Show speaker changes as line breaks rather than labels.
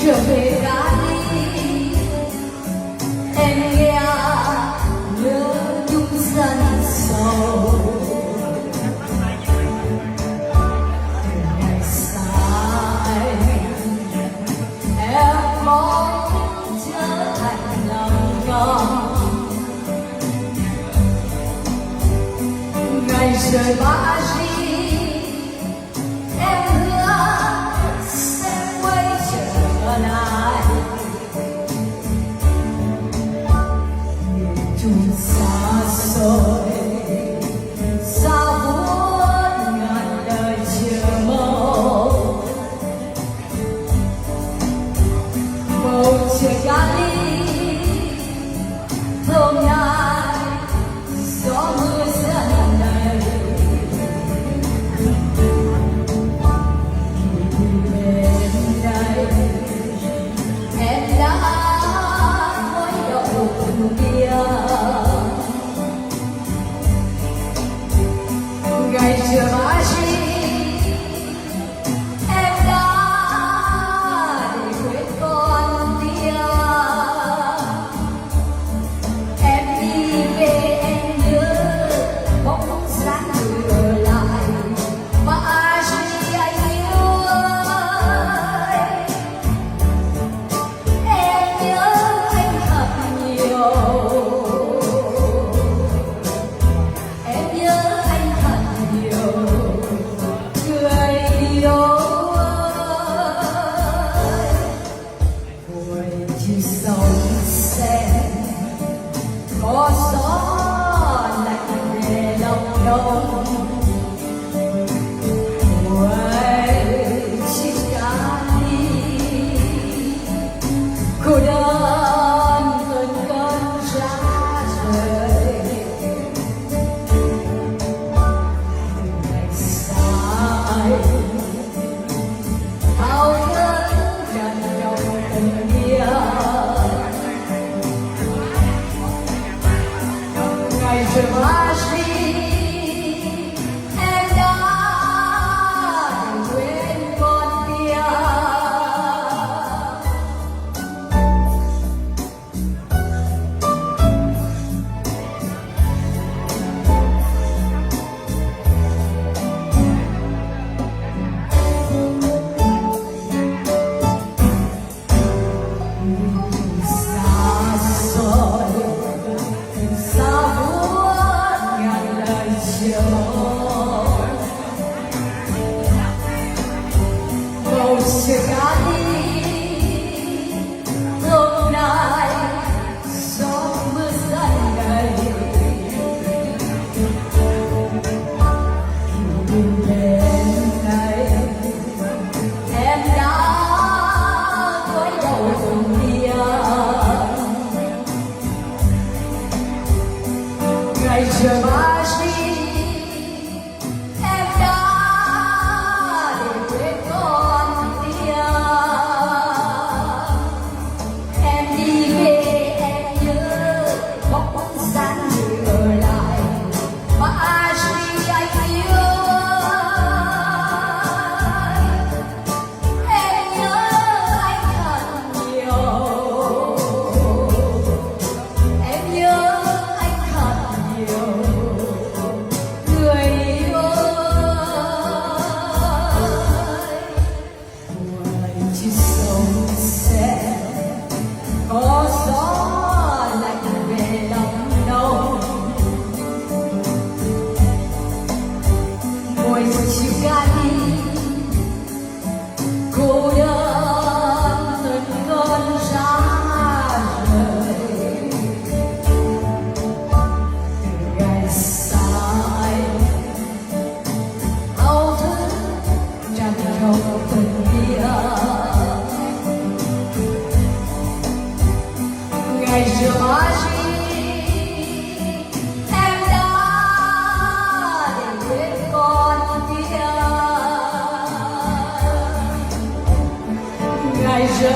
trở về đã đi, em nghe nhớ nhung dần sầu. Từ ngày xa em mong trở thành lòng con. Ngày rời Paris em hứa sẽ quay trở lại. Miền Trung xa xôi xa buốt ngàn đời chờ mong. Bầu trời Cali hôm nay gió mưa dần đầy. Ngày chưa mãi em đã để quên con tia. Em đi về em nhớ bóng dáng người ở lại. Paris anh yêu ơi, em nhớ anh thật nhiều. Có gió lạnh về lòng đông, quay chiếc Cali cô đơn hơn cơn giá rời. Từ ngày xa thao thức gần nhau từng kia. Ngày rời Paris em đã quên con kia. Xa xôi xa buốt ngàn lời chiều mong. Bầu trời Cali hôm nay gió mưa dần đầy. Đêm nay em đã cúi đầu cùng dia. Ngày rời Paris em đã để quên con tia. Em đi về em nhớ bóng dáng người ở lại. Paris anh yêu ơi, em nhớ anh thật nhiều. Em nhớ anh thật nhiều. Người yêu ơi, ngoài chiếc sông xe có gió lạnh về lòng nâu. Buổi chiều Cali cô đơn từng cơn giá rời. Từ ngày xa thao thức chẳng không từng kia. Ngày rời Paris em đã để quên con tia. Ngày rời